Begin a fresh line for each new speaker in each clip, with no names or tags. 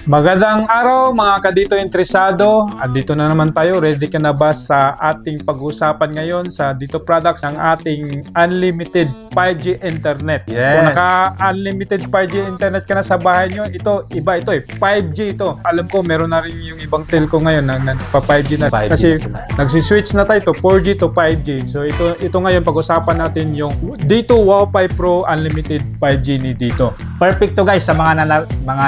Magandang araw mga kadito interesado. Andito na naman tayo. Ready ka na ba sa ating pag-uusapan ngayon sa Dito Products ng ating unlimited 5G internet?
Yes.
Kung naka-unlimited 5G internet ka na sa bahay nyo, ito, iba ito 5G ito. Alam ko meron na rin yung ibang telco ngayon na nagpa-5G na.
5G
Kasi
na.
nagsiswitch na tayo to 4G to 5G. So ito ngayon pag-usapan natin yung Dito Wi-Fi Pro Unlimited 5G ni Dito.
Perfect to guys sa mga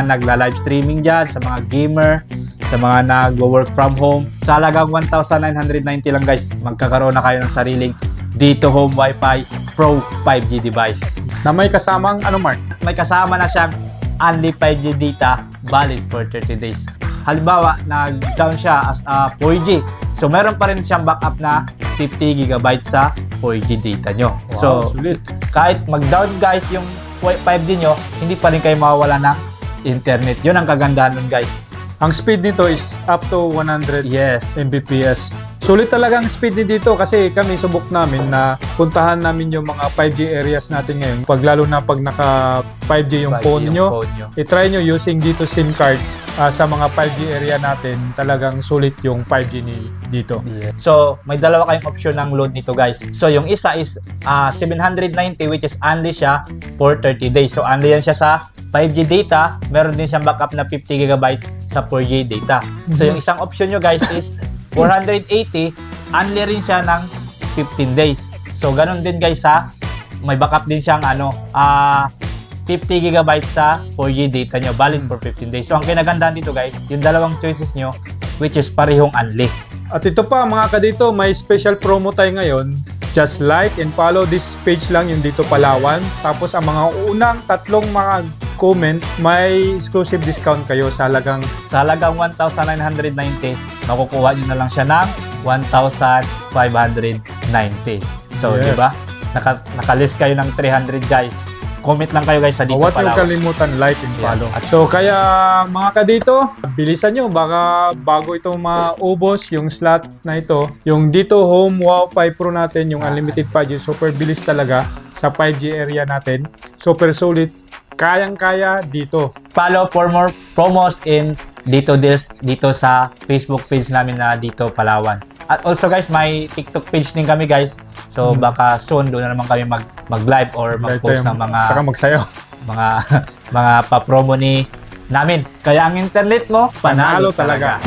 nagla-live streaming dyan, sa mga gamer, sa mga nag-work from home. Sa halagang 1,990 lang guys, magkakaroon na kayo ng sariling Dito Home Wi-Fi Pro 5G device.
Na may kasamang ano, Mark?
May kasama na siyang only 5G data valid for 30 days. Halimbawa, nag-down siya as 4G. So meron pa rin siyang backup na 50 GB sa 4G data nyo.
Wow,
So
sulit.
kahit mag-down guys yung 5G nyo, hindi pa rin kayo mawawala ng internet. Yun ang kagandahan nun guys.
Ang speed nito is up to 100
Yes.
Mbps. Sulit talagang speed ni dito kasi kami subok namin na puntahan namin yung mga 5G areas natin ngayon. Lalo na pag naka 5G yung
5G
phone
yung
nyo,
phone nyo.
i-try nyo using dito SIM card sa mga 5G area natin. Talagang sulit yung 5G ni dito.
Yeah. So, may dalawa kayong option ng load nito guys. So, yung isa is 790 which is only siya for 30 days. So, only yan siya sa 5G data. Meron din siyang backup na 50 GB sa 4G data. So, yung isang option nyo guys is 480, only rin siya ng 15 days. So, ganun din guys sa may backup din siyang 50 GB sa 4G data nyo, valid for 15 days. So, ang kinagandahan dito guys, yung dalawang choices nyo, which is parehong only.
At ito pa mga kadito, may special promo tayo ngayon. Just like and follow this page lang yung Dito Palawan. Tapos ang mga unang tatlong mga comment, may exclusive discount kayo sa halagang
1,990, makukuha nyo na lang siya ng 1,590. So,
Yes.
di ba? Nakalist kayo ng 300 guys. Comment lang kayo guys sa Dito
huwag nyo
Palawan.
kalimutan like and follow.
Yeah.
So kaya mga kadito, bilisan nyo baka bago ito maubos yung slot na ito. Yung Dito Home Wi-Fi Pro natin, yung unlimited 5G, super bilis talaga sa 5G area natin. Super solid. Kayang-kaya dito.
Follow for more promos in Dito Deals dito sa Facebook page namin na Dito Palawan. At also guys, may TikTok page din kami guys. So baka soon doon na naman kami mag-live or mag-post ng mga
saka magsayaw.
mga pa-promo namin. Kaya ang internet mo, panalo talaga.